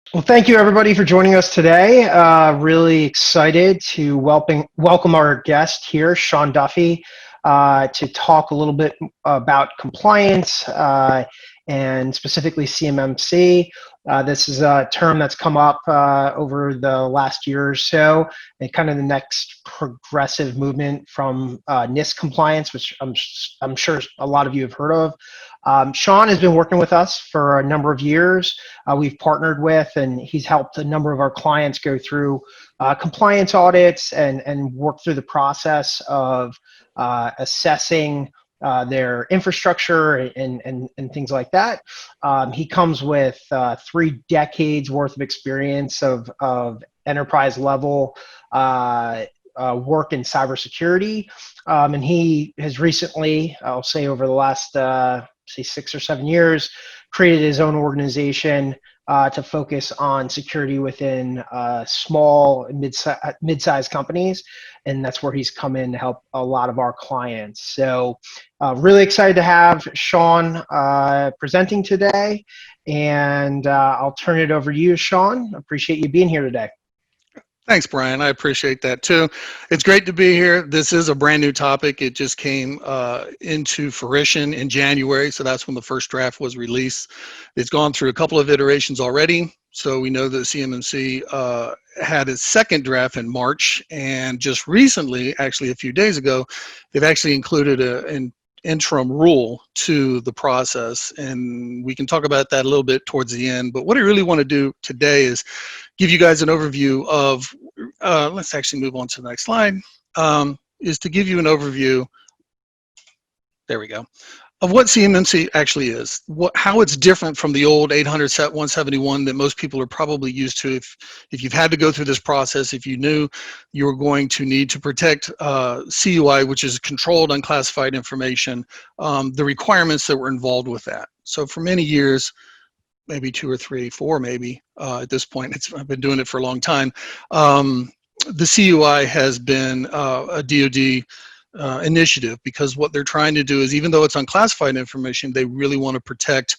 Well, thank you everybody for joining us today. Really excited to welcome our guest here, Shawn Duffy, to talk a little bit about compliance and specifically CMMC. This is a term that's come up over the last year or so, and kind of the next progressive movement from NIST compliance, which I'm sure a lot of you have heard of. Shawn has been working with us for a number of years. We've partnered with, and he's helped a number of our clients go through compliance audits and work through the process of assessing their infrastructure and things like that. He comes with 3 decades worth of experience of enterprise level work in cybersecurity. And he has recently, I'll say over the last, say 6 or 7 years, created his own organization to focus on security within small and mid-sized companies. And that's where he's come in to help a lot of our clients. So really excited to have Shawn presenting today. And I'll turn it over to you, Shawn. Appreciate you being here today. Thanks, Brian. I appreciate that too. It's great to be here. This is a brand new topic. It just came into fruition in January, so that's when the first draft was released. It's gone through a couple of iterations already. So we know that CMMC had its second draft in March, and just recently, actually a few days ago, they've actually included an interim rule to the process, and we can talk about that a little bit towards the end. But what I really want to do today is give you guys an overview of, let's actually move on to the next slide, is to give you an overview, there we go, of what CMMC actually is, how it's different from the old 800-171 that most people are probably used to. If you've had to go through this process, if you knew you were going to need to protect CUI, which is controlled unclassified information, the requirements that were involved with that. So for many years, maybe 2 or 3, 4 maybe, at this point, I've been doing it for a long time, the CUI has been a DoD initiative, because what they're trying to do is, even though it's unclassified information, they really want to protect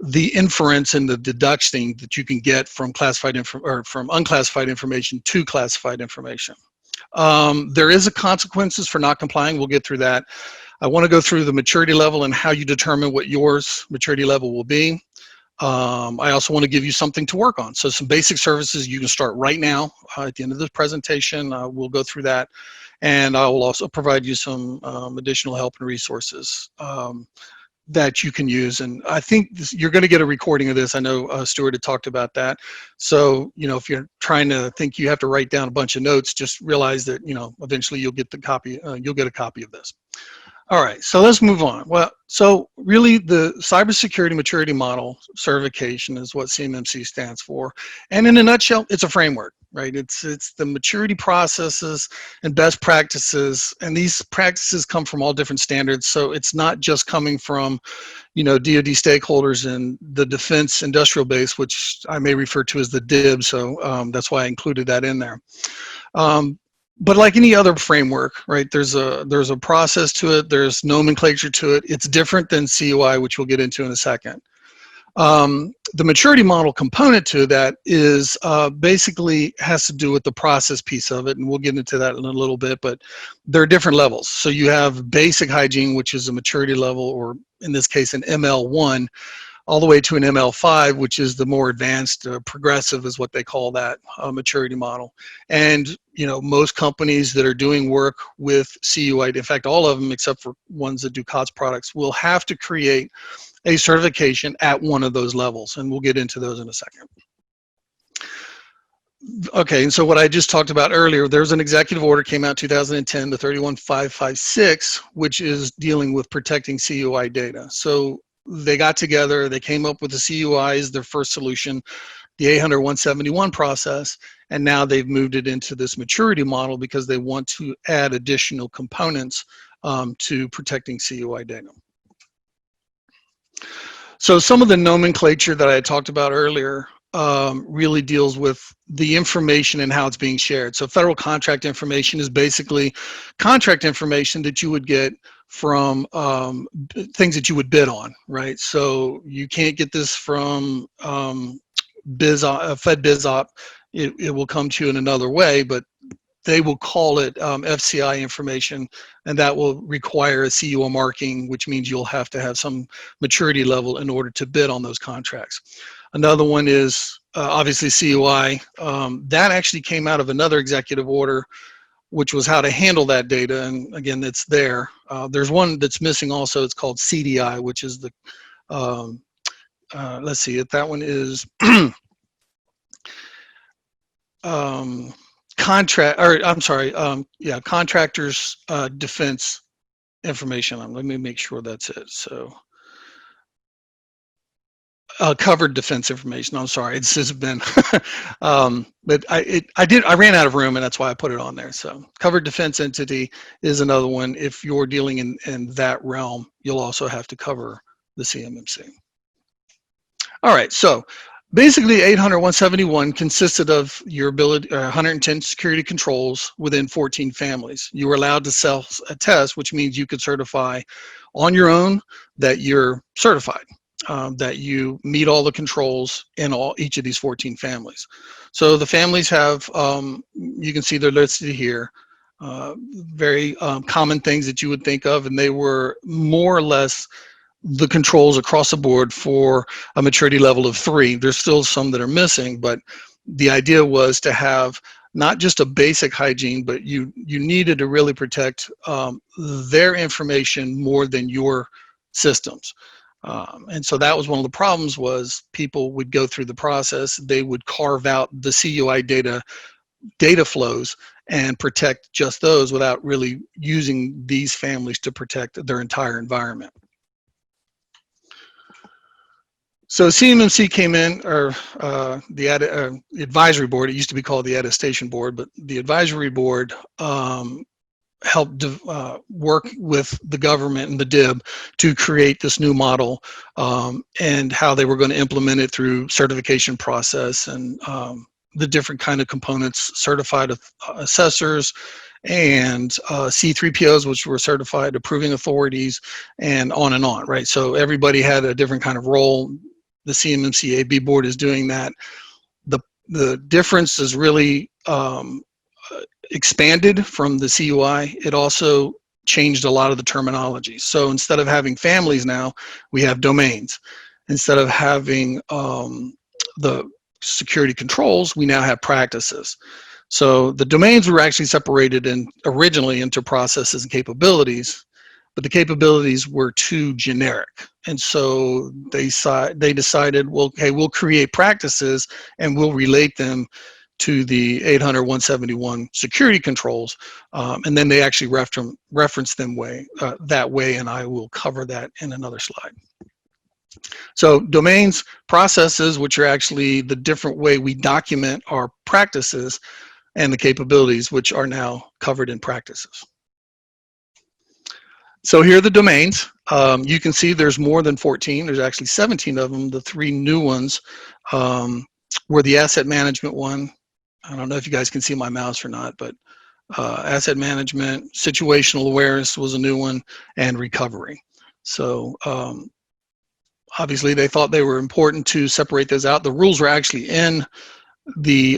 the inference and the deduction that you can get from from unclassified information to classified information. There is a consequences for not complying. We'll get through that. I want to go through the maturity level and how you determine what yours maturity level will be. I also want to give you something to work on. So some basic services you can start right now. At the end of this presentation, we'll go through that. And I will also provide you some additional help and resources that you can use. And I think you're going to get a recording of this. I know Stuart had talked about that. So, if you're trying to think you have to write down a bunch of notes, just realize that, eventually you'll get the copy. You'll get a copy of this. All right, so let's move on. Well, so really the Cybersecurity Maturity Model certification is what CMMC stands for. And in a nutshell, it's a framework, right? It's the maturity processes and best practices, and these practices come from all different standards. So it's not just coming from, DoD stakeholders and the defense industrial base, which I may refer to as the DIB. So that's why I included that in there. But like any other framework, right, there's a process to it, there's nomenclature to it. It's different than CUI, which we'll get into in a second. The maturity model component to that is basically has to do with the process piece of it, and we'll get into that in a little bit, but there are different levels. So you have basic hygiene, which is a maturity level, or in this case, an ML1, all the way to an ML5, which is the more advanced, progressive is what they call that maturity model. And most companies that are doing work with CUI, in fact, all of them except for ones that do COTS products, will have to create a certification at one of those levels, and we'll get into those in a second. Okay, and so what I just talked about earlier, there's an executive order came out in 2010, the 31556, which is dealing with protecting CUI data. So they got together, they came up with the CUI as their first solution, the 800-171 process, and now they've moved it into this maturity model because they want to add additional components to protecting CUI data. So some of the nomenclature that I talked about earlier really deals with the information and how it's being shared. So federal contract information is basically contract information that you would get from things that you would bid on, right? So you can't get this from Fed BizOp, it will come to you in another way, but they will call it FCI information, and that will require a CUO marking, which means you'll have to have some maturity level in order to bid on those contracts. Another one is obviously CUI. That actually came out of another executive order, which was how to handle that data, and again, it's there. There's one that's missing also. It's called CDI, which is the, let's see, if that one is contractors defense information. Let me make sure that's it. So covered defense information. I'm sorry, it's just been, but I ran out of room, and that's why I put it on there. So covered defense entity is another one. If you're dealing in that realm, you'll also have to cover the CMMC. All right, so basically 800-171 consisted of your ability, 110 security controls within 14 families. You were allowed to self-attest, which means you could certify on your own that you're certified, that you meet all the controls in each of these 14 families. So the families have, you can see they're listed here, very common things that you would think of, and they were more or less the controls across the board for a maturity level of 3. There's still some that are missing, but the idea was to have not just a basic hygiene, but you needed to really protect their information more than your systems. And so that was one of the problems, was people would go through the process, they would carve out the CUI data flows and protect just those without really using these families to protect their entire environment. So CMMC came in, or the advisory board, it used to be called the attestation board, but the advisory board helped work with the government and the DIB to create this new model, and how they were going to implement it through certification process and the different kind of components, certified assessors and C3POs, which were certified approving authorities, and on, right? So everybody had a different kind of role. The CMMC AB board is doing that. The difference is really expanded from the CUI. It also changed a lot of the terminology. So instead of having families now, we have domains. Instead of having the security controls, we now have practices. So the domains were actually separated originally into processes and capabilities, but the capabilities were too generic. And so they decided, well, okay, we'll create practices and we'll relate them to the 800-171 security controls, and then they actually reference them that way, and I will cover that in another slide. So domains, processes, which are actually the different way we document our practices, and the capabilities, which are now covered in practices. So here are the domains. You can see there's more than 14. There's actually 17 of them. The 3 new ones were the asset management one. I don't know if you guys can see my mouse or not, but asset management, situational awareness was a new one, and recovery. So obviously they thought they were important to separate those out. The rules were actually in the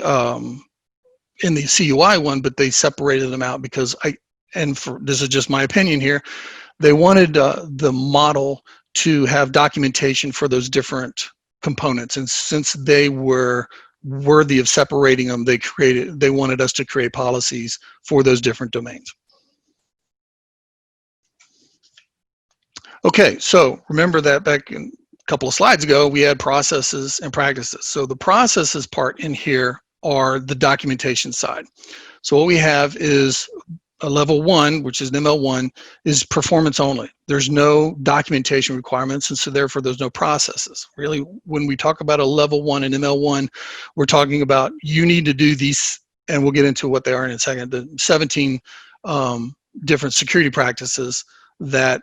CUI one, but they separated them out because this is just my opinion here, they wanted the model to have documentation for those different components, and since they were worthy of separating them, they wanted us to create policies for those different domains. Okay, so remember that back in a couple of slides ago, we had processes and practices. So the processes part in here are the documentation side. So what we have is a level 1, which is an ML1, is performance only. There's no documentation requirements, and so therefore there's no processes. Really, when we talk about a level 1 and ML1, we're talking about you need to do these, and we'll get into what they are in a second, the 17 different security practices that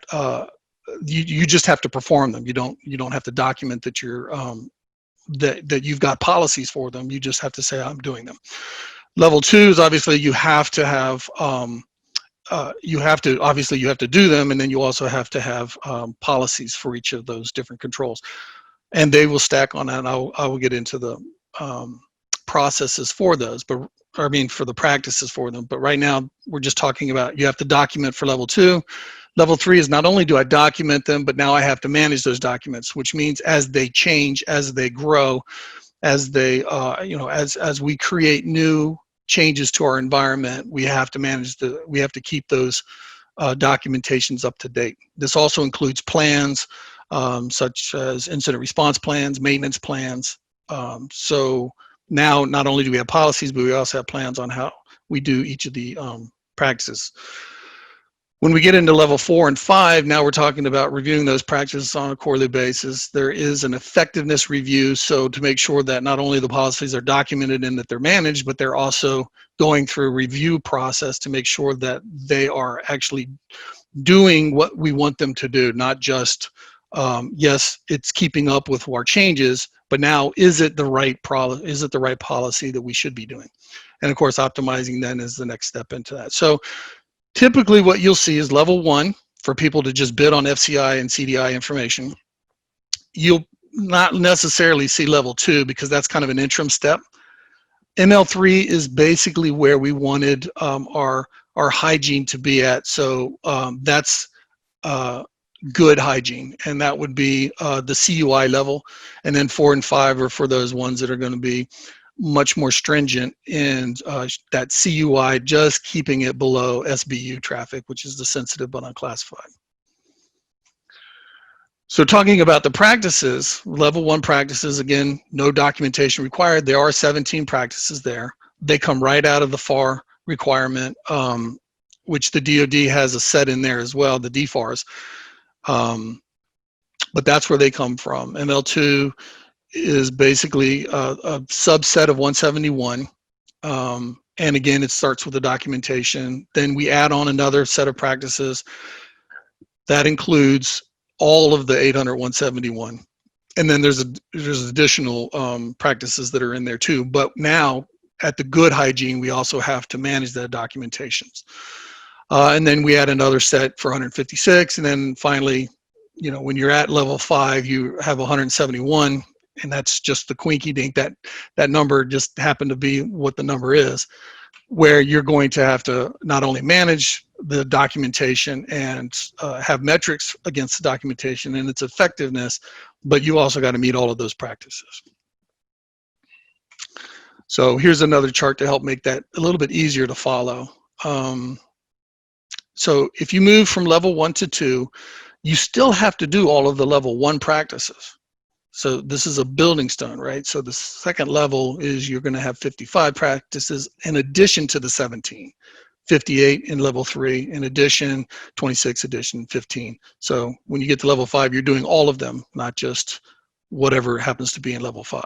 you just have to perform them. You don't have to document that you're that you've got policies for them. You just have to say, I'm doing them. Level 2 is obviously you have to have you have to do them, and then you also have to have policies for each of those different controls, and they will stack on that. And I will get into processes for those, but I mean for the practices for them. But right now we're just talking about you have to document for level 2. Level 3 is not only do I document them, but now I have to manage those documents, which means as they change, as they grow, as they as we create new changes to our environment, we have to keep those documentations up to date. This also includes plans, such as incident response plans, maintenance plans. So now not only do we have policies, but we also have plans on how we do each of the practices. When we get into level 4 and 5, now we're talking about reviewing those practices on a quarterly basis. There is an effectiveness review, so to make sure that not only the policies are documented and that they're managed, but they're also going through a review process to make sure that they are actually doing what we want them to do, not just, yes, it's keeping up with our changes, but now is it the right policy that we should be doing? And of course, optimizing then is the next step into that. So typically what you'll see is level 1 for people to just bid on FCI and CDI information. You'll not necessarily see level 2 because that's kind of an interim step. ML3 is basically where we wanted our hygiene to be at. So that's good hygiene, and that would be the CUI level. And then 4 and 5 are for those ones that are going to be much more stringent in that CUI, just keeping it below SBU traffic, which is the sensitive but unclassified. So talking about the practices, level 1 practices, again, no documentation required. There are 17 practices there. They come right out of the FAR requirement, which the DoD has a set in there as well, the DFARS. But that's where they come from. ML2 is basically a subset of 171. And again, it starts with the documentation. Then we add on another set of practices that includes all of the 800-171. And then there's additional practices that are in there too. But now at the good hygiene, we also have to manage the documentations. And then we add another set for 156. And then finally, when you're at level 5, you have 171. And that's just the quinky dink. That number just happened to be what the number is, where you're going to have to not only manage the documentation and have metrics against the documentation and its effectiveness, but you also got to meet all of those practices. So here's another chart to help make that a little bit easier to follow. So if you move from level 1 to 2, you still have to do all of the level 1 practices. So this is a building stone, right? So the second level is you're going to have 55 practices in addition to the 17, 58 in level 3, in addition, 26 addition, 15. So when you get to level 5, you're doing all of them, not just whatever happens to be in level 5.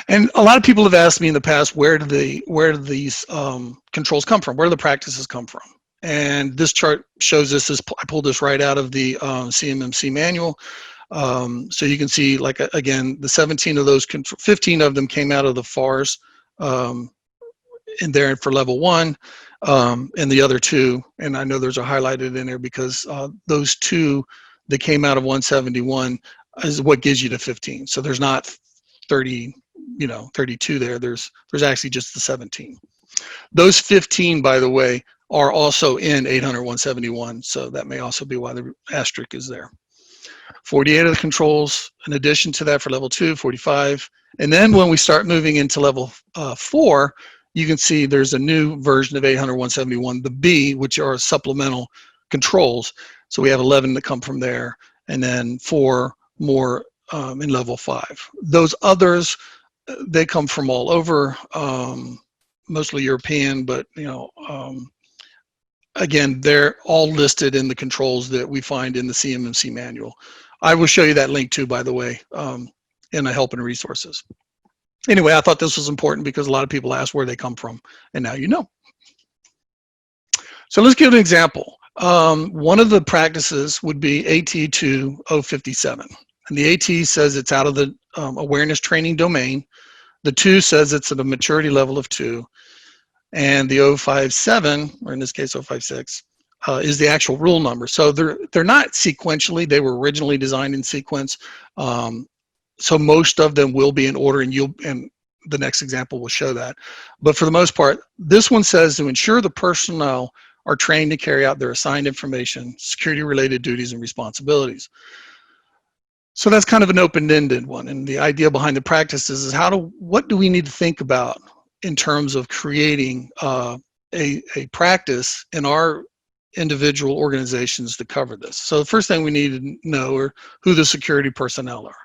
And a lot of people have asked me in the past, where do these controls come from? Where do the practices come from? And this chart shows this. I pulled this right out of the CMMC manual. So you can see, like, again, the 17 of those, 15 of them came out of the FARs in there for level 1, and the other 2, and I know those are highlighted in there because those 2 that came out of 171 is what gives you the 15. So there's not 32 there. There's actually just the 17. Those 15, by the way, are also in 800-171, so that may also be why the asterisk is there. 48 of the controls, in addition to that for level 2, 45. And then when we start moving into level 4, you can see there's a new version of 800-171, the B, which are supplemental controls. So we have 11 that come from there, and then 4 more in level 5. Those others, they come from all over, mostly European, but again, they're all listed in the controls that we find in the CMMC manual. I will show you that link too, by the way, in the help and resources. Anyway, I thought this was important because a lot of people ask where they come from, and now you know. So let's give an example. One of the practices would be AT2057. And the AT says it's out of the awareness training domain. The 2 says it's at a maturity level of 2. And the 057, or in this case 056, is the actual rule number. So they're not sequentially. They were originally designed in sequence. So most of them will be in order, and the next example will show that. But for the most part, this one says to ensure the personnel are trained to carry out their assigned information, security-related duties and responsibilities. So that's kind of an open-ended one. And the idea behind the practices is what do we need to think about in terms of creating a practice in our individual organizations to cover this. So the first thing we need to know are who the security personnel are,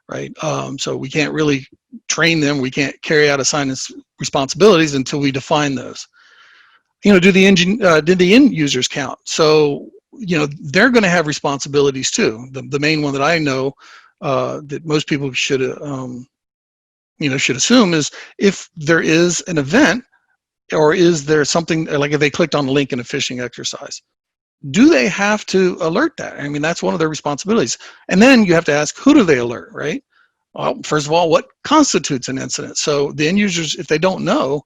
right? So we can't really train them. We can't carry out assigned responsibilities until we define those. You know, did the end users count? So, you know, they're going to have responsibilities too. The main one that I know that most people should, you know, should assume is if there is an event, or is there something like if they clicked on a link in a phishing exercise, do they have to alert that? I mean, that's one of their responsibilities. And then you have to ask, who do they alert, right? Well, first of all, what constitutes an incident? So the end users, if they don't know,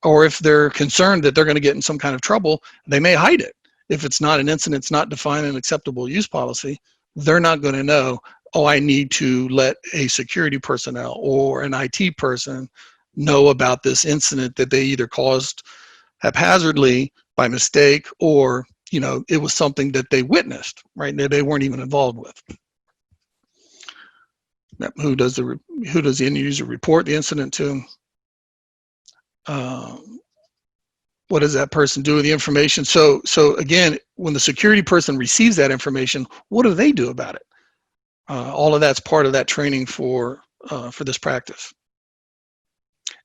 or if they're concerned that they're going to get in some kind of trouble, they may hide it. If it's not an incident, it's not defined in an acceptable use policy, they're not going to know, oh, I need to let a security personnel or an IT person know about this incident that they either caused haphazardly by mistake, or, you know, it was something that they witnessed, right? That they weren't even involved with. Who does the end user report the incident to? What does that person do with the information? So again, when the security person receives that information, what do they do about it? All of that's part of that training for this practice.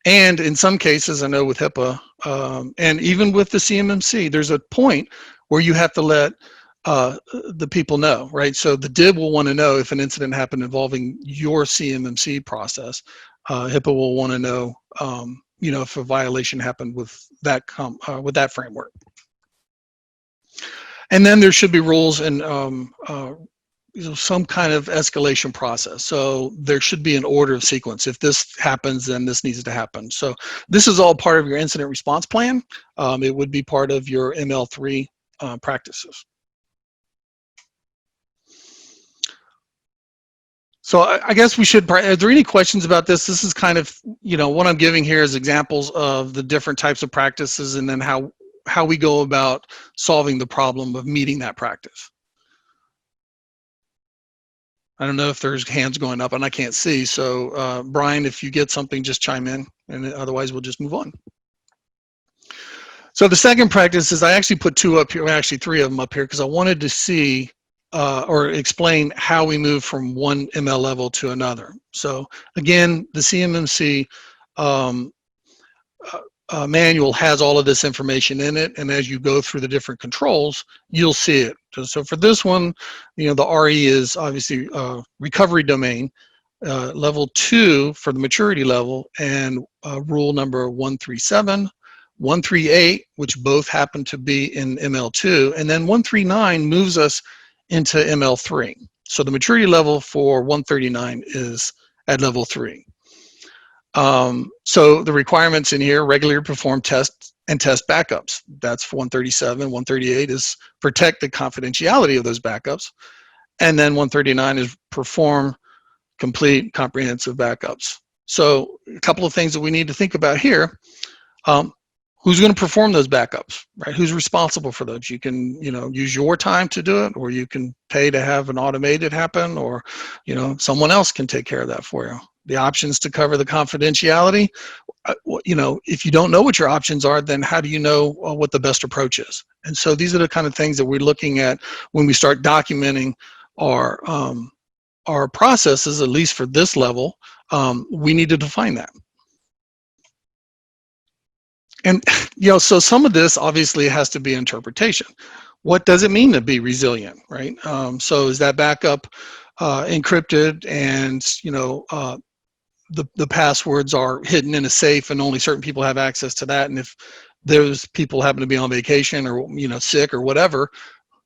And in some cases, I know with HIPAA, and even with the CMMC, there's a point where you have to let the people know, right? So the DIB will want to know if an incident happened involving your CMMC process. HIPAA will want to know, you know, if a violation happened with that framework. And then there should be rules and you know, some kind of escalation process. So there should be an order of sequence. If this happens, then this needs to happen. So this is all part of your incident response plan. It would be part of your ML3 practices. So I guess we should, are there any questions about this? This is kind of, you know, what I'm giving here is examples of the different types of practices, and then how we go about solving the problem of meeting that practice. I don't know if there's hands going up and I can't see. So Brian, if you get something, just chime in, and otherwise we'll just move on. So the second practice is, I actually put two up here, actually three of them up here, because I wanted to see or explain how we move from one ML level to another. So again, the CMMC manual has all of this information in it, and as you go through the different controls, you'll see it. So for this one, you know, the RE is obviously recovery domain, level 2 for the maturity level, and rule number 137, 138, which both happen to be in ML2, and then 139 moves us into ML3. So the maturity level for 139 is at level 3. So the requirements in here: regularly perform tests and test backups. That's 137. 138 is protect the confidentiality of those backups. And then 139 is perform complete comprehensive backups. So a couple of things that we need to think about here. Who's going to perform those backups, right? Who's responsible for those? You can, you know, use your time to do it, or you can pay to have an automated happen, or, you know, someone else can take care of that for you. The options to cover the confidentiality, you know, if you don't know what your options are, then how do you know what the best approach is? And so these are the kind of things that we're looking at when we start documenting our processes, at least for this level. We need to define that. And, you know, so some of this obviously has to be interpretation. What does it mean to be resilient, right? So is that backup encrypted, and, you know, the passwords are hidden in a safe and only certain people have access to that? And if those people happen to be on vacation, or, you know, sick or whatever,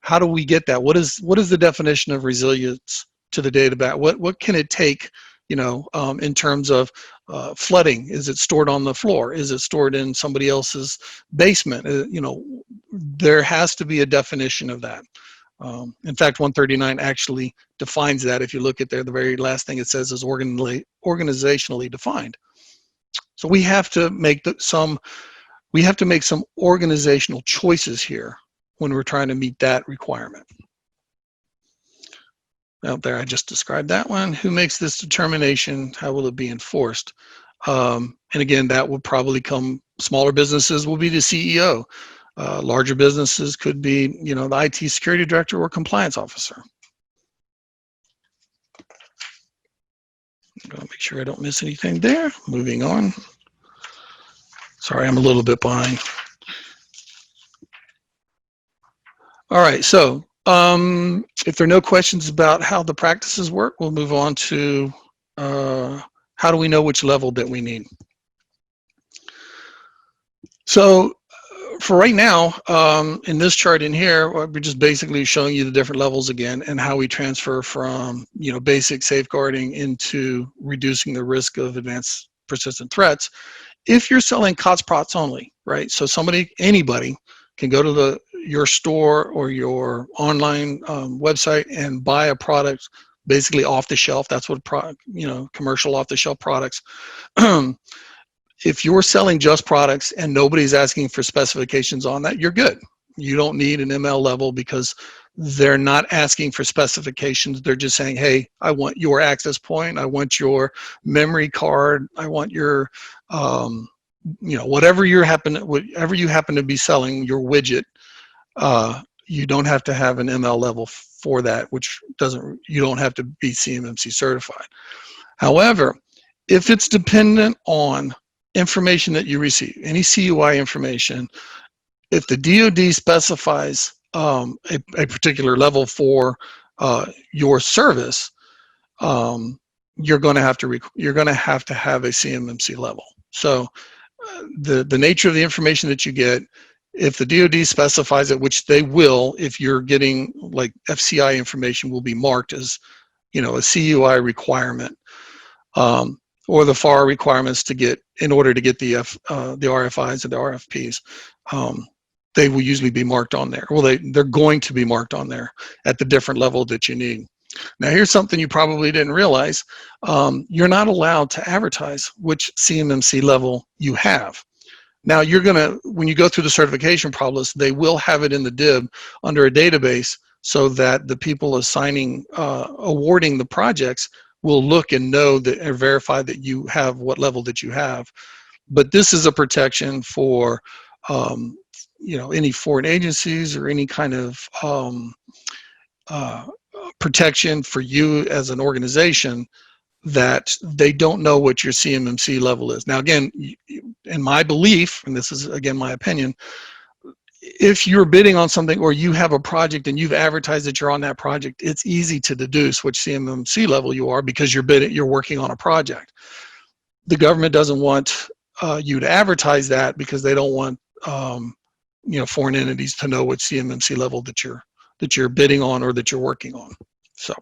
how do we get that? What is the definition of resilience to the data? What can it take, you know, in terms of flooding? Is it stored on the floor? Is it stored in somebody else's basement? You know, there has to be a definition of that. In fact, 139 actually defines that. If you look at there, the very last thing it says is organizationally defined. So we have to make some organizational choices here when we're trying to meet that requirement. Out there, I just described that one. Who makes this determination? How will it be enforced? And again, that will probably come, smaller businesses will be the CEO. Larger businesses could be, you know, the IT security director or compliance officer. I'm gonna make sure I don't miss anything there. Moving on. Sorry, I'm a little bit behind. All right, so if there are no questions about how the practices work, we'll move on to how do we know which level that we need. So for right now, in this chart in here, we're just basically showing you the different levels again and how we transfer from, you know, basic safeguarding into reducing the risk of advanced persistent threats. If you're selling COTS prots only, right? So anybody can go to your store or your online website and buy a product basically off the shelf. That's what commercial off the shelf products. If you're selling just products and nobody's asking for specifications on that, you're good. You don't need an ML level because they're not asking for specifications. They're just saying, hey, I want your access point. I want your memory card. I want your, whatever you happen to be selling, your widget. You don't have to have an ML level for that, you don't have to be CMMC certified. However, if it's dependent on information that you receive, any CUI information, if the DoD specifies a particular level for your service, you're going to have to have a CMMC level. So the nature of the information that you get, if the DoD specifies it, which they will, if you're getting like FCI information, will be marked as, you know, a CUI requirement. Or the FAR requirements in order to get the RFIs or the RFPs, they will usually be marked on there. Well, they're going to be marked on there at the different level that you need. Now, here's something you probably didn't realize. You're not allowed to advertise which CMMC level you have. Now, when you go through the certification process, they will have it in the DIB under a database so that the people awarding the projects will look and know that and verify that you have what level that you have. But this is a protection for any foreign agencies or any kind of protection for you as an organization, that they don't know what your CMMC level is. Now, again, in my belief, and this is again my opinion, if you're bidding on something or you have a project and you've advertised that you're on that project, it's easy to deduce which CMMC level you are because you're working on a project. The government doesn't want you to advertise that because they don't want foreign entities to know what CMMC level that you're bidding on or that you're working on. So,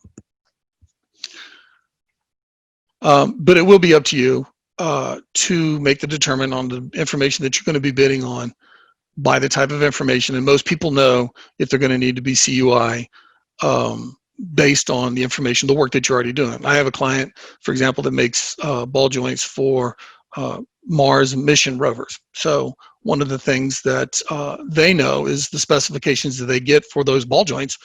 but it will be up to you to make the determination on the information that you're going to be bidding on by the type of information, and most people know if they're going to need to be CUI based on the information, the work that you're already doing. I have a client, for example, that makes ball joints for Mars mission rovers. So one of the things that they know is the specifications that they get for those ball joints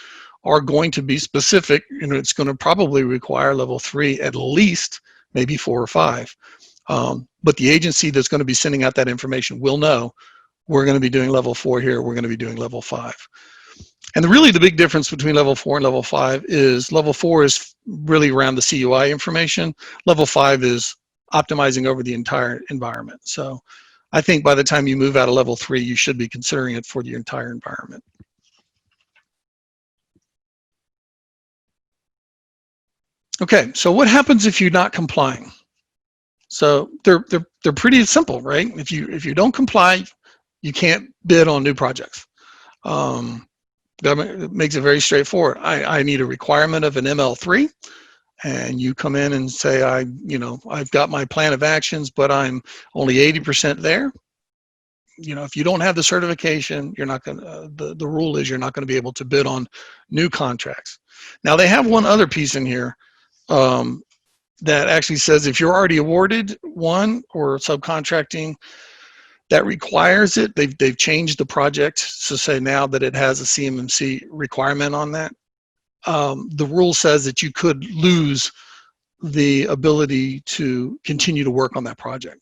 are going to be specific, and it's going to probably require level 3 at least, maybe 4 or 5. But the agency that's going to be sending out that information will know we're going to be doing level 4 here, we're going to be doing level 5. And really the big difference between level 4 and level 5 is level 4 is really around the CUI information. Level 5 is optimizing over the entire environment. So I think by the time you move out of level 3, you should be considering it for the entire environment. Okay, so what happens if you're not complying? So they're pretty simple, right? If you don't comply, you can't bid on new projects. Government makes it very straightforward. I need a requirement of an ML3, and you come in and say, I've got my plan of actions, but I'm only 80% there. if you don't have the certification, you're not going to, the rule is you're not going to be able to bid on new contracts. Now they have one other piece in here that actually says if you're already awarded one or subcontracting that requires it, they've changed the project to say now that it has a CMMC requirement on that. The rule says that you could lose the ability to continue to work on that project.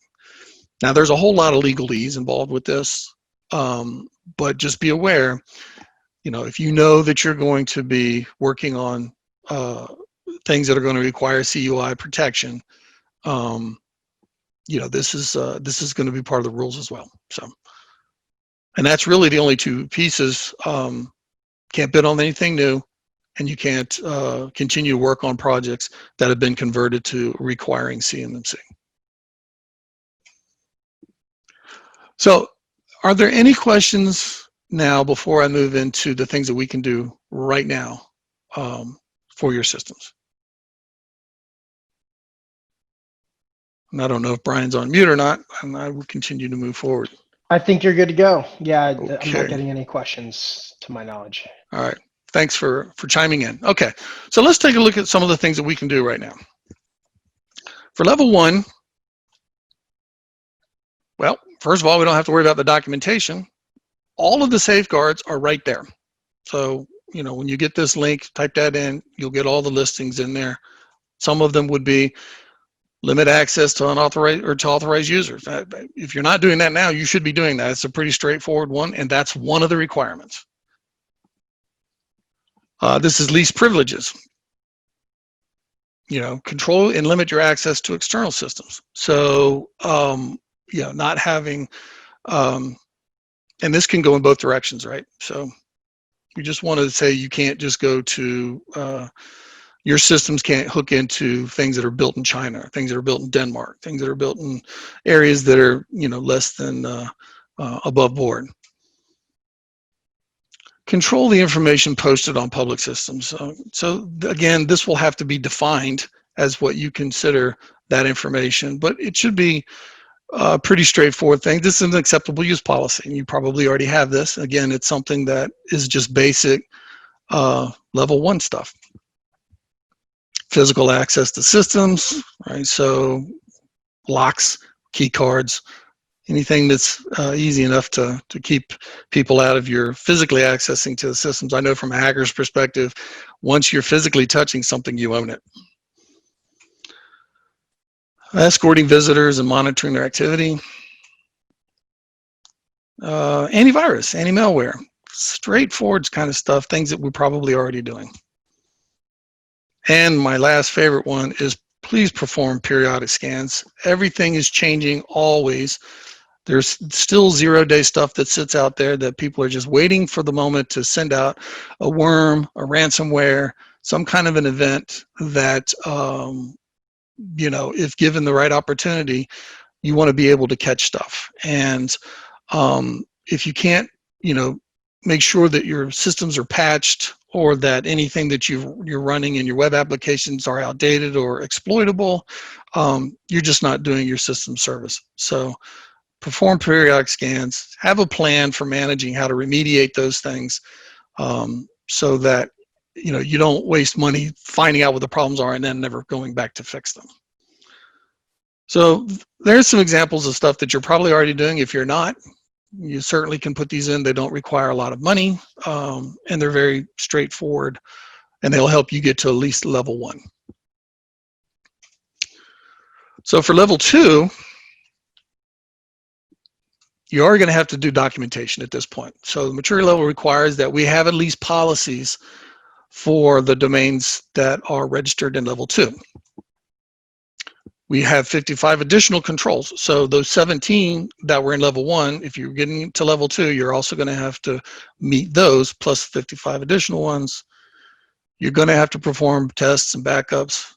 Now, there's a whole lot of legalese involved with this, but just be aware, if you know that you're going to be working on things that are going to require CUI protection, this is going to be part of the rules as well. So, and that's really the only two pieces. Can't bid on anything new, and you can't continue to work on projects that have been converted to requiring CMMC. So, are there any questions now before I move into the things that we can do right now for your systems? And I don't know if Brian's on mute or not, and I will continue to move forward. I think you're good to go. Yeah, Okay. I'm not getting any questions to my knowledge. All right. Thanks for chiming in. Okay, so let's take a look at some of the things that we can do right now. For level 1, well, first of all, we don't have to worry about the documentation. All of the safeguards are right there. So, when you get this link, type that in, you'll get all the listings in there. Some of them would be limit access to unauthorized or to authorized users. If you're not doing that now, you should be doing that. It's a pretty straightforward one, and that's one of the requirements. This is least privileges. Control and limit your access to external systems. So, not having, and this can go in both directions, right? So we just wanted to say you can't just go to, your systems can't hook into things that are built in China, things that are built in Denmark, things that are built in areas that are, less than above board. Control the information posted on public systems. So again, this will have to be defined as what you consider that information, but it should be a pretty straightforward thing. This is an acceptable use policy, and you probably already have this. Again, it's something that is just basic level 1 stuff. Physical access to systems, right? So locks, key cards, anything that's easy enough to keep people out of your physically accessing to the systems. I know from a hacker's perspective, once you're physically touching something, you own it. Escorting visitors and monitoring their activity. Antivirus, anti-malware, straightforward kind of stuff, things that we're probably already doing. And my last favorite one is please perform periodic scans. Everything is changing always. There's still 0-day stuff that sits out there that people are just waiting for the moment to send out a worm, a ransomware, some kind of an event that, if given the right opportunity, you want to be able to catch stuff. And if you can't, make sure that your systems are patched or that anything that you're running in your web applications are outdated or exploitable, you're just not doing your system service. So perform periodic scans, have a plan for managing how to remediate those things so that you don't waste money finding out what the problems are and then never going back to fix them. So there's some examples of stuff that you're probably already doing. If you're not, you certainly can put these in. They don't require a lot of money, and they're very straightforward, and they'll help you get to at least level 1. So for level 2, you are going to have to do documentation at this point. So the maturity level requires that we have at least policies for the domains that are registered in level 2. We have 55 additional controls. So those 17 that were in level 1, if you're getting to level 2, you're also going to have to meet those plus 55 additional ones. You're going to have to perform tests and backups,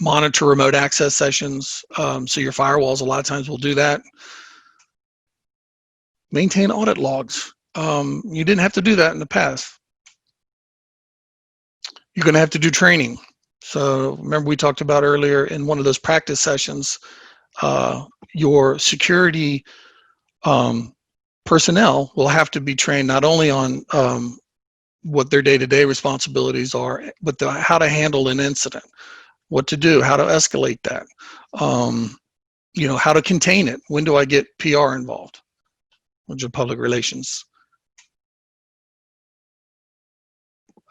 monitor remote access sessions. So your firewalls a lot of times will do that. Maintain audit logs. You didn't have to do that in the past. You're going to have to do training. So remember we talked about earlier in one of those practice sessions, your security Personnel will have to be trained not only on what their day-to-day responsibilities are, but how to handle an incident, what to do, how to escalate that, how to contain it. When do I get PR involved, which is public relations.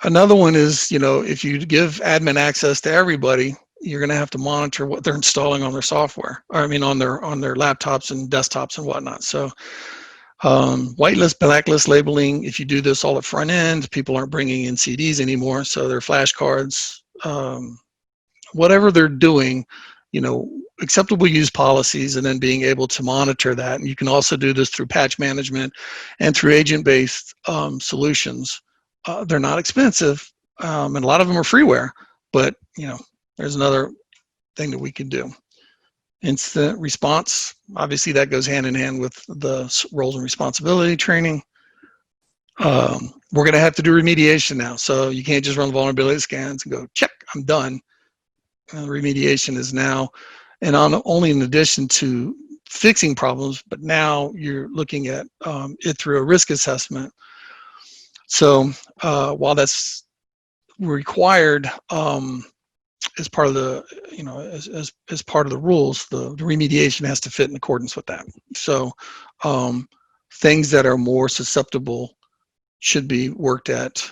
Another one is, if you give admin access to everybody, you're going to have to monitor what they're installing on their software, or I mean on their laptops and desktops and whatnot. So whitelist, blacklist labeling, if you do this all at front end, people aren't bringing in CDs anymore, so their flashcards, whatever they're doing, acceptable use policies, and then being able to monitor that. And you can also do this through patch management and through agent-based solutions. They're not expensive, and a lot of them are freeware, but there's another thing that we can do. Incident response, obviously that goes hand in hand with the roles and responsibility training. We're going to have to do remediation now, so you can't just run vulnerability scans and go, check, I'm done. Remediation is now, and only in addition to fixing problems, but now you're looking at it through a risk assessment. So while that's required as part of the, as part of the rules, the remediation has to fit in accordance with that. So things that are more susceptible should be worked at,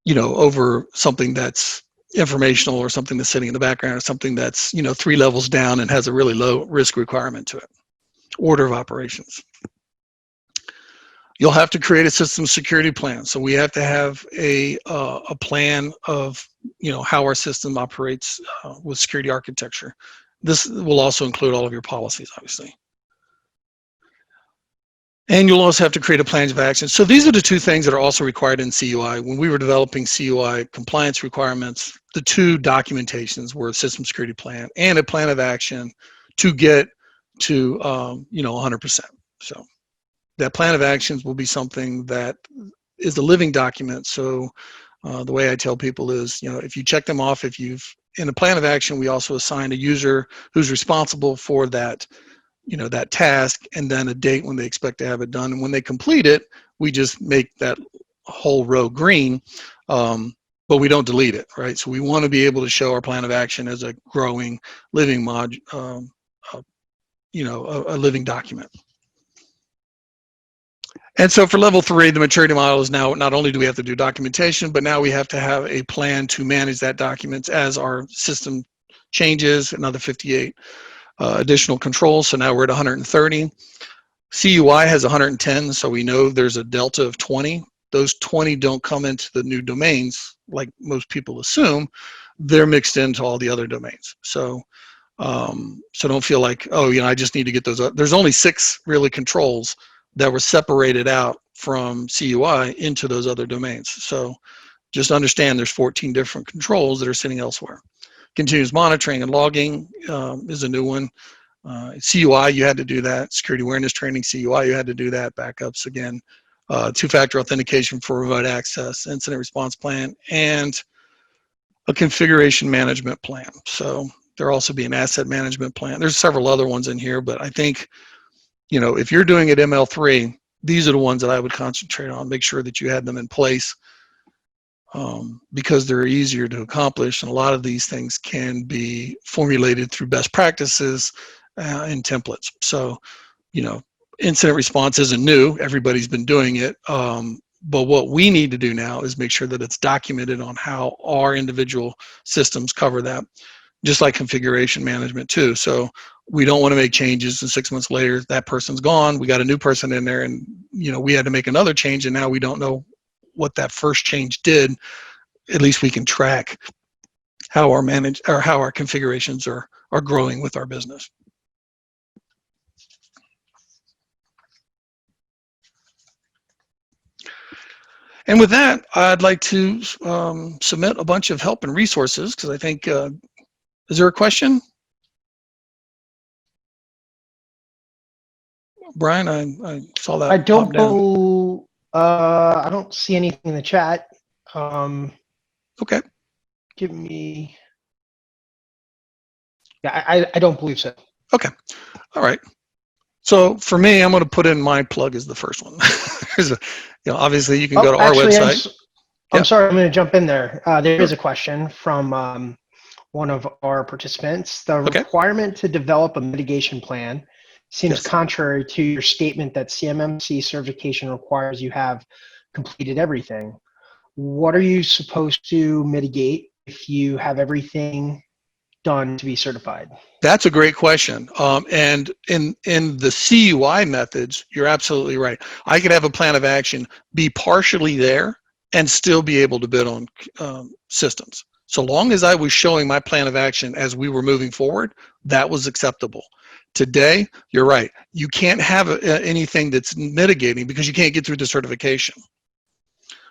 over something that's informational or something that's sitting in the background or something that's, 3 levels down and has a really low risk requirement to it. Order of operations. You'll have to create a system security plan. So we have to have a plan of, how our system operates with security architecture. This will also include all of your policies, obviously. And you'll also have to create a plan of action. So these are the 2 things that are also required in CUI. When we were developing CUI compliance requirements, the 2 documentations were a system security plan and a plan of action to get to 100%. So that plan of actions will be something that is a living document. So the way I tell people is, if you check them off, in a plan of action, we also assign a user who's responsible for that, that task, and then a date when they expect to have it done. And when they complete it, we just make that whole row green, but we don't delete it, right? So we want to be able to show our plan of action as a growing, living a living document. And so for level 3, the maturity model is now, not only do we have to do documentation, but now we have to have a plan to manage that documents as our system changes, another 58 additional controls. So now we're at 130. CUI has 110, so we know there's a delta of 20. Those 20 don't come into the new domains like most people assume. They're mixed into all the other domains. So so don't feel like, oh, I just need to get those up. There's only 6 really controls that were separated out from CUI into those other domains. So just understand there's 14 different controls that are sitting elsewhere. Continuous monitoring and logging is a new one. CUI, you had to do that. Security awareness training, CUI, you had to do that. Backups again. 2-factor authentication for remote access, incident response plan, and a configuration management plan. So there'll also be an asset management plan. There's several other ones in here, but I think, if you're doing it ML3, these are the ones that I would concentrate on. Make sure that you had them in place because they're easier to accomplish. And a lot of these things can be formulated through best practices and templates. So, incident response isn't new. Everybody's been doing it. But what we need to do now is make sure that it's documented on how our individual systems cover that, just like configuration management too. So we don't want to make changes and 6 months later that person's gone. We got a new person in there, and we had to make another change, and now we don't know what that first change did. At least we can track how our configurations are growing with our business. And with that, I'd like to submit a bunch of help and resources because I think, is there a question? Brian, I saw that. I don't see anything in the chat. Okay. Give me. Yeah, I don't believe so. Okay. All right. So for me, I'm going to put in my plug as the first one. There's a, obviously you can go Oh, to our actually, website. I'm Yep. sorry, I'm going to jump in there. There is Sure. a question from one of our participants. The Okay. requirement to develop a mitigation plan seems Yes. contrary to your statement that CMMC certification requires you have completed everything. What are you supposed to mitigate if you have everything done to be certified? That's a great question. And in the CUI methods, you're absolutely right. I could have a plan of action, be partially there, and still be able to bid on systems. So long as I was showing my plan of action as we were moving forward, that was acceptable. Today, you're right. You can't have anything that's mitigating because you can't get through the certification.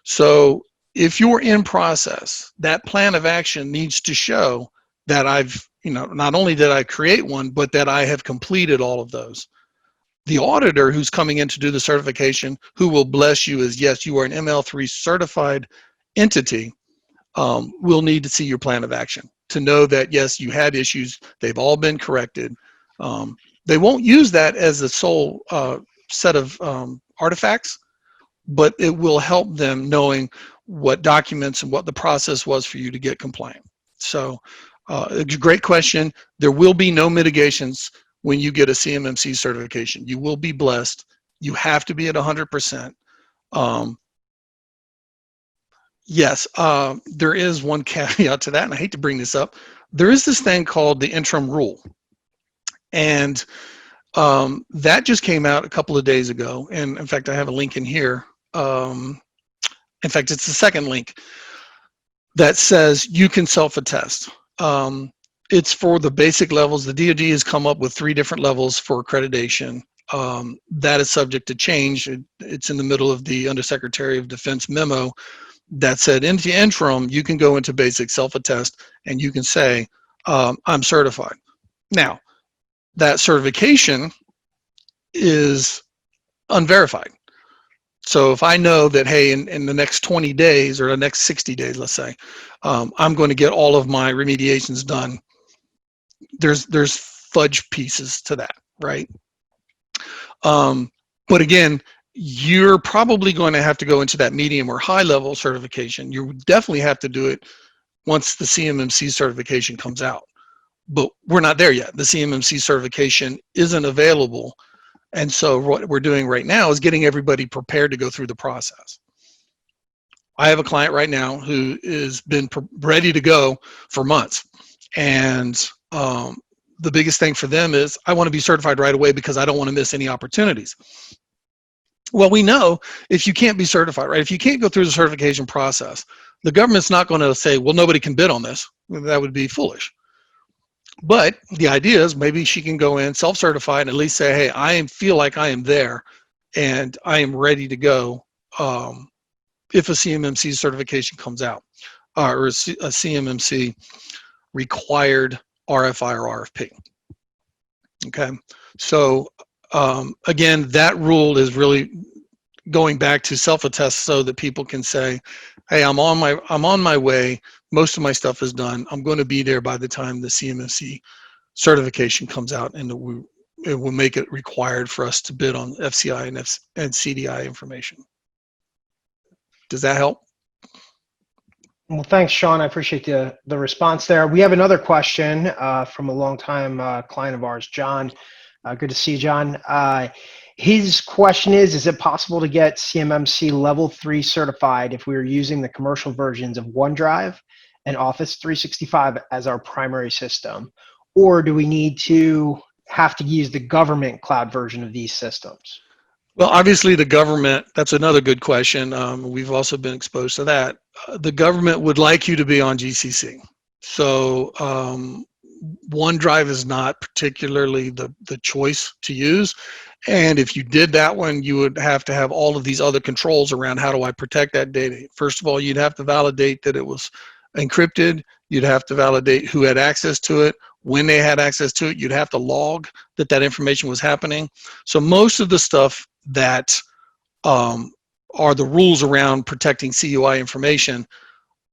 So if you're in process, that plan of action needs to show that I've, not only did I create one, but that I have completed all of those. The auditor who's coming in to do the certification, who will bless you as, yes, you are an ML3 certified entity, will need to see your plan of action to know that, yes, you had issues, they've all been corrected. They won't use that as the sole set of artifacts, but it will help them knowing what documents and what the process was for you to get compliant. So it's a great question. There will be no mitigations when you get a CMMC certification. You will be blessed. You have to be at 100%. Yes, there is one caveat to that, and I hate to bring this up. There is this thing called the interim rule. And that just came out a couple of days ago. And in fact, I have a link in here. In fact, it's the second link that says you can self-attest. It's for the basic levels. The DoD has come up with 3 different levels for accreditation. That is subject to change. It's in the middle of the Undersecretary of Defense memo that said in the interim, you can go into basic self-attest and you can say, I'm certified. Now, that certification is unverified. So if I know that, hey, in the next 20 days or the next 60 days, let's say, I'm going to get all of my remediations done, there's fudge pieces to that, right? But again, you're probably going to have to go into that medium or high level certification. You definitely have to do it once the CMMC certification comes out. But we're not there yet. The CMMC certification isn't available. And so what we're doing right now is getting everybody prepared to go through the process. I have a client right now who has been ready to go for months. And the biggest thing for them is, I want to be certified right away because I don't want to miss any opportunities. Well, we know if you can't be certified, right? If you can't go through the certification process, the government's not going to say, well, nobody can bid on this. That would be foolish. But the idea is maybe she can go in self-certified and at least say, hey, I feel like I am there and I am ready to go if a CMMC certification comes out, or a CMMC required RFI or RFP. Okay, so again, that rule is really going back to self-attest so that people can say, hey, I'm on my way. Most of my stuff is done. I'm going to be there by the time the CMMC certification comes out, and it will make it required for us to bid on FCI and CDI information. Does that help? Well, thanks, Shawn. I appreciate the response there. We have another question from a longtime client of ours, John. Good to see you, John. His question is it possible to get CMMC Level 3 certified if we are using the commercial versions of OneDrive and Office 365 as our primary system? Or do we have to use the government cloud version of these systems? Well, obviously the government, that's another good question. We've also been exposed to that. The government would like you to be on GCC. So OneDrive is not particularly the choice to use. And if you did that one, you would have to have all of these other controls around how do I protect that data. First of all, you'd have to validate that it was encrypted. You'd have to validate who had access to it, when they had access to it. You'd have to log that information was happening. So most of the stuff that are the rules around protecting CUI information,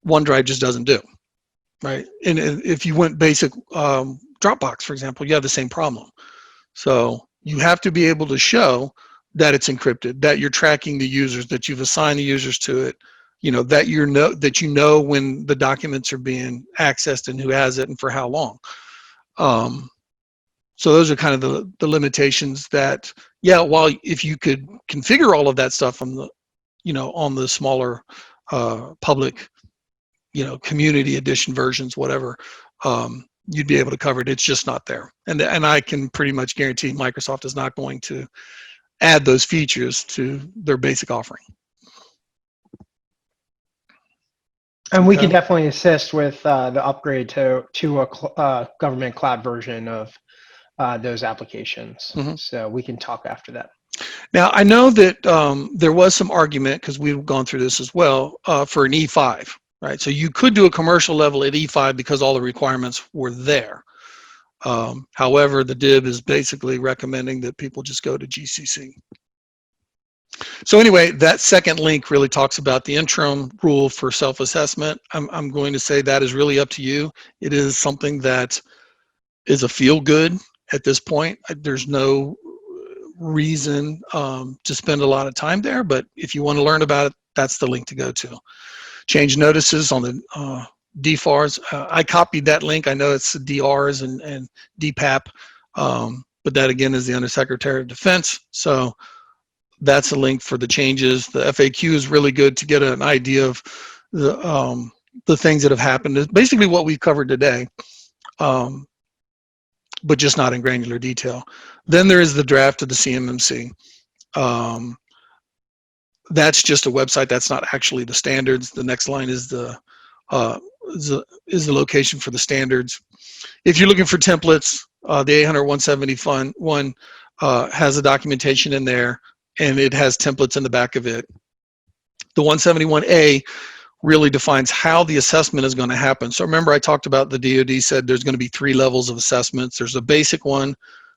OneDrive just doesn't do, right? And if you went basic Dropbox, for example, you have the same problem. So you have to be able to show that it's encrypted, that you're tracking the users, that you've assigned the users to it, that you know when the documents are being accessed and who has it and for how long. So those are kind of the limitations that, yeah, while if you could configure all of that stuff from the, on the smaller public, community edition versions, whatever, you'd be able to cover it. It's just not there. And I can pretty much guarantee Microsoft is not going to add those features to their basic offering. And we can definitely assist with the upgrade to a government cloud version of those applications. Mm-hmm. So we can talk after that. Now, I know that there was some argument, because we've gone through this as well, for an E5, right? So you could do a commercial level at E5 because all the requirements were there. However, the DIB is basically recommending that people just go to GCC. So anyway, that second link really talks about the interim rule for self-assessment. I'm going to say that is really up to you. It is something that is a feel-good at this point. There's no reason to spend a lot of time there, but if you want to learn about it, that's the link to go to. Change notices on the DFARS. I copied that link. I know it's DRs and DPAP, but that again is the Undersecretary of Defense. So that's a link for the changes. The FAQ is really good to get an idea of the things that have happened. It's basically what we've covered today, but just not in granular detail. Then there is the draft of the CMMC. That's just a website. That's not actually the standards. The next line is the location for the standards. If you're looking for templates, the 800-170 one has a documentation in there, and it has templates in the back of it. The 171A really defines how the assessment is going to happen. So remember, I talked about the DoD said there's going to be 3 levels of assessments. There's a basic one,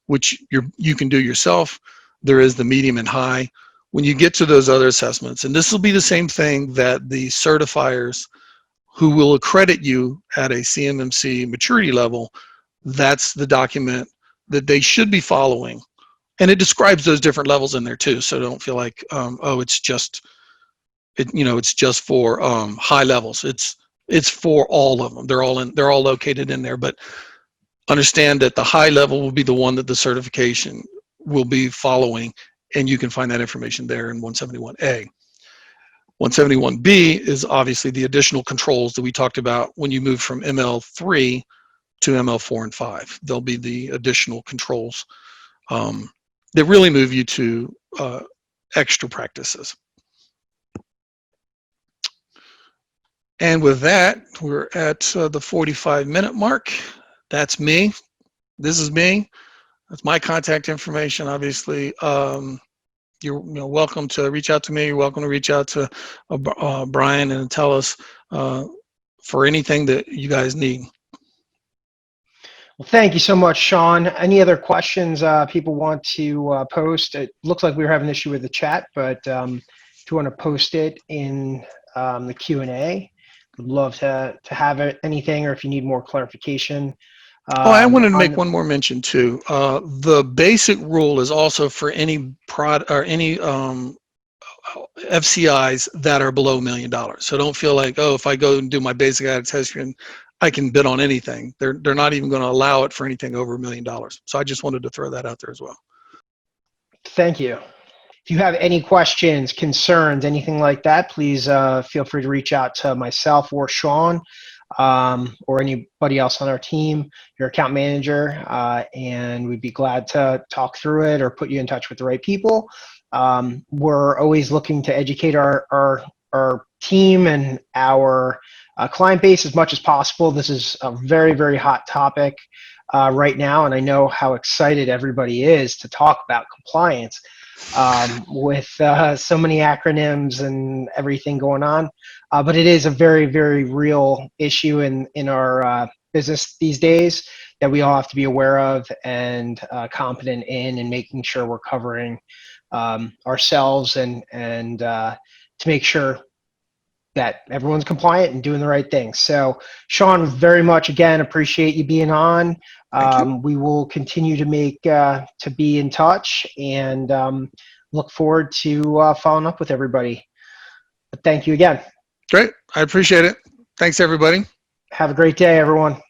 which you can do yourself. There is the medium and high. When you get to those other assessments, and this will be the same thing that the certifiers who will accredit you at a CMMC maturity level, that's the document that they should be following. And it describes those different levels in there too. So don't feel like, oh, it's just for high levels. It's for all of them. They're all located in there. But understand that the high level will be the one that the certification will be following, and you can find that information there in 171A. 171B is obviously the additional controls that we talked about when you move from ML3 to ML4 and 5. There'll be the additional controls that really move you to extra practices. And with that, we're at the 45-minute mark. That's me. This is me. That's my contact information. Obviously, you're welcome to reach out to me. You're welcome to reach out to Brian and Intelice for anything that you guys need. Well, thank you so much, Shawn. Any other questions people want to post? It looks like we were having an issue with the chat, but if you want to post it in the Q&A, I'd love to have anything, or if you need more clarification. I wanted to make one more mention too. The basic rule is also for any any FCIs that are below $1 million. So don't feel like, oh, if I go and do my basic attestation, I can bid on anything. They're not even going to allow it for anything over $1 million. So I just wanted to throw that out there as well. Thank you. If you have any questions, concerns, anything like that, please feel free to reach out to myself or Shawn, or anybody else on our team, your account manager, and we'd be glad to talk through it or put you in touch with the right people. We're always looking to educate our team and our client base as much as possible. This is a very, very hot topic right now, and I know how excited everybody is to talk about compliance with so many acronyms and everything going on. But it is a very, very real issue in our business these days that we all have to be aware of and competent in, and making sure we're covering ourselves and to make sure that everyone's compliant and doing the right thing. So Shawn, very much again, appreciate you being on. Thank you. We will continue to to be in touch, and look forward to following up with everybody. But thank you again. Great. I appreciate it. Thanks, everybody. Have a great day, everyone.